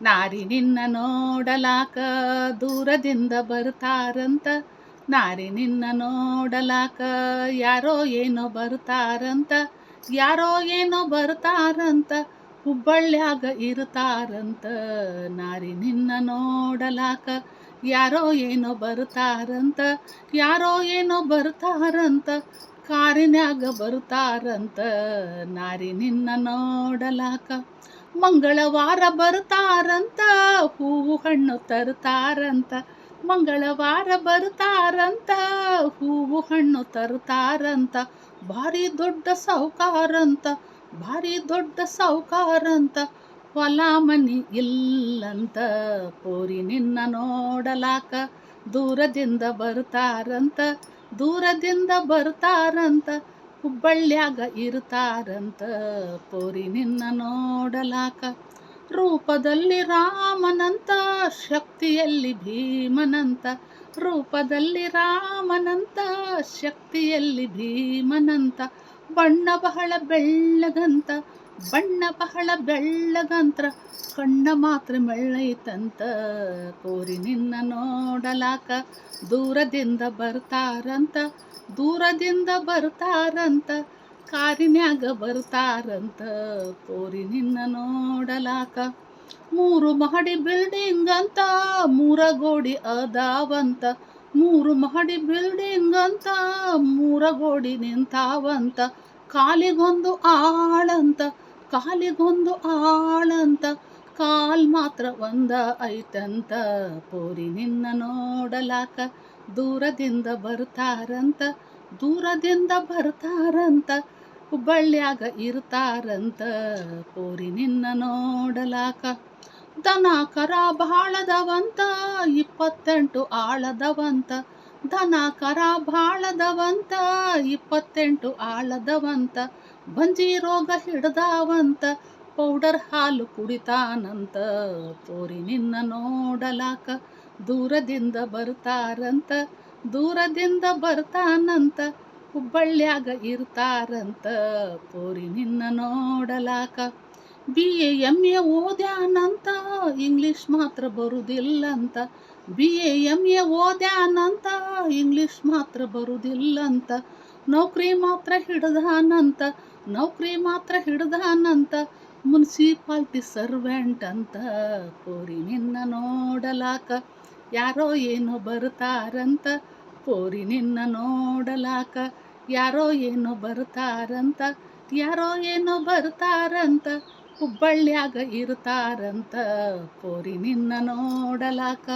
ನಾರಿ ನಿನ್ನ ನೋಡಲಾಕ ದೂರದಿಂದ ಬರ್ತಾರಂತ. ನಾರಿ ನಿನ್ನ ನೋಡಲಾಕ ಯಾರೋ ಏನೋ ಬರ್ತಾರಂತ. ಯಾರೋ ಏನೋ ಬರ್ತಾರಂತ ಹುಬ್ಬಳ್ಳ್ಯಾಗ ಇರ್ತಾರಂತ. ನಾರಿ ನಿನ್ನ ನೋಡಲಾಕ ಯಾರೋ ಏನೋ ಬರ್ತಾರಂತ. ಯಾರೋ ಏನೋ ಬರ್ತಾರಂತ ಕಾರಿನ್ಯಾಗ ಬರ್ತಾರಂತ. ನಾರಿ ನಿನ್ನ ನೋಡಲಾಕ ಮಂಗಳವಾರ ಬರ್ತಾರಂತ. ಹೂವು ಹಣ್ಣು ತರ್ತಾರಂತ. ಮಂಗಳವಾರ ಬರ್ತಾರಂತ. ಹೂವು ಹಣ್ಣು ತರ್ತಾರಂತ. ಭಾರಿ ದೊಡ್ಡ ಸಾಹುಕಾರಂತ. ಭಾರಿ ದೊಡ್ಡ ಸಾಹುಕಾರಂತ. ಹೊಲ ಮನಿ ಇಲ್ಲಂತ. ಪೋರಿ ನಿನ್ನ ನೋಡಲಾಕ ದೂರದಿಂದ ಬರ್ತಾರಂತ. ದೂರದಿಂದ ಬರ್ತಾರಂತ ಹುಬ್ಬಳ್ಳ್ಯಾಗ ಇರ್ತಾರಂತ. ಪೋರಿ ನಿನ್ನ ನೋಡಲಾಕ ರೂಪದಲ್ಲಿ ರಾಮನಂತ. ಶಕ್ತಿಯಲ್ಲಿ ಭೀಮನಂತ. ರೂಪದಲ್ಲಿ ರಾಮನಂತ. ಶಕ್ತಿಯಲ್ಲಿ ಭೀಮನಂತ. ಬಣ್ಣ ಬಹಳ ಬೆಳ್ಳಗಂತ. ಬಣ್ಣ ಬಹಳ ಬೆಳ್ಳಗಂತ್ರ ಕಣ್ಣ ಮಾತ್ರ ಮೆಳ್ಳೈತಂತ. ಪೋರಿ ನಿನ್ನ ನೋಡಲಾಕ ದೂರದಿಂದ ಬರ್ತಾರಂತ. ದೂರದಿಂದ ಬರ್ತಾರಂತ ಕಾರಿನ್ಯಾಗ ಬರ್ತಾರಂತ. ಪೋರಿ ನಿನ್ನ ನೋಡಲಾಕ ಮೂರು ಮಹಡಿ ಬಿಲ್ಡಿಂಗ್ ಅಂತ. ಮೂರ ಗೋಡಿ ಅದಾವಂತ. ಮೂರು ಮಹಡಿ ಬಿಲ್ಡಿಂಗ್ ಅಂತ. ಮೂರ ಗೋಡಿ ನಿಂತಾವಂತ. ಕಾಲಿಗೊಂದು ಆಳಂತ. ಕಾಲಿಗೊಂದು ಆಳಂತ ಕಾಲ್ ಮಾತ್ರ ಒಂದ ಐತಂತ. ಪೋರಿ ನಿನ್ನ ನೋಡಲಾಕ ದೂರದಿಂದ ಬರ್ತಾರಂತ. ದೂರದಿಂದ ಬರ್ತಾರಂತ ಹುಬ್ಬಳ್ಳ್ಯಾಗ ಇರ್ತಾರಂತ. ಪೋರಿ ನಿನ್ನ ನೋಡಲಾಕ ದನ ಕರ ಬಾಳದವಂತ. 28 ಆಳದವಂತ. ದನ ಕರ ಬಾಳದವಂತ. 28 ಆಳದವಂತ. ಬಂಜಿ ರೋಗ ಹಿಡ್ದಾವಂತ. ಪೌಡರ್ ಹಾಲು ಕುಡಿತಾನಂತ. ಪೋರಿ ನಿನ್ನ ನೋಡಲಾಕ ದೂರದಿಂದ ಬರ್ತಾರಂತ. ದೂರದಿಂದ ಬರ್ತಾನಂತ ಹುಬ್ಬಳ್ಳ್ಯಾಗ ಇರ್ತಾರಂತ. ಪೋರಿ ನಿನ್ನ ನೋಡಲಾಕ BA MA ಓದ್ಯಾನಂತ. ಇಂಗ್ಲೀಷ್ ಮಾತ್ರ ಬರುದಿಲ್ಲಂತ. BA MA ಓದ್ಯಾನಂತ. ಇಂಗ್ಲೀಷ್ ಮಾತ್ರ ಬರುದಿಲ್ಲಂತ. ನೌಕರಿ ಮಾತ್ರ ಹಿಡ್ದಾನಂತ. ನೌಕರಿ ಮಾತ್ರ ಹಿಡ್ದಾನಂತ ಮುನ್ಸಿಪಾಲ್ಟಿ ಸರ್ವೆಂಟ್ ಅಂತ. ಪೋರಿ ನಿನ್ನ ನೋಡಲಾಕ ಯಾರೋ ಏನೋ ಬರ್ತಾರಂತ. ಪೋರಿ ನಿನ್ನ ನೋಡಲಾಕ ಯಾರೋ ಏನೋ ಬರ್ತಾರಂತ. ಯಾರೋ ಏನೋ ಬರ್ತಾರಂತ ಹುಬ್ಬಳ್ಳ್ಯಾಗ ಇರ್ತಾರಂತ. ಪೋರಿ ನಿನ್ನ ನೋಡಲಾಕ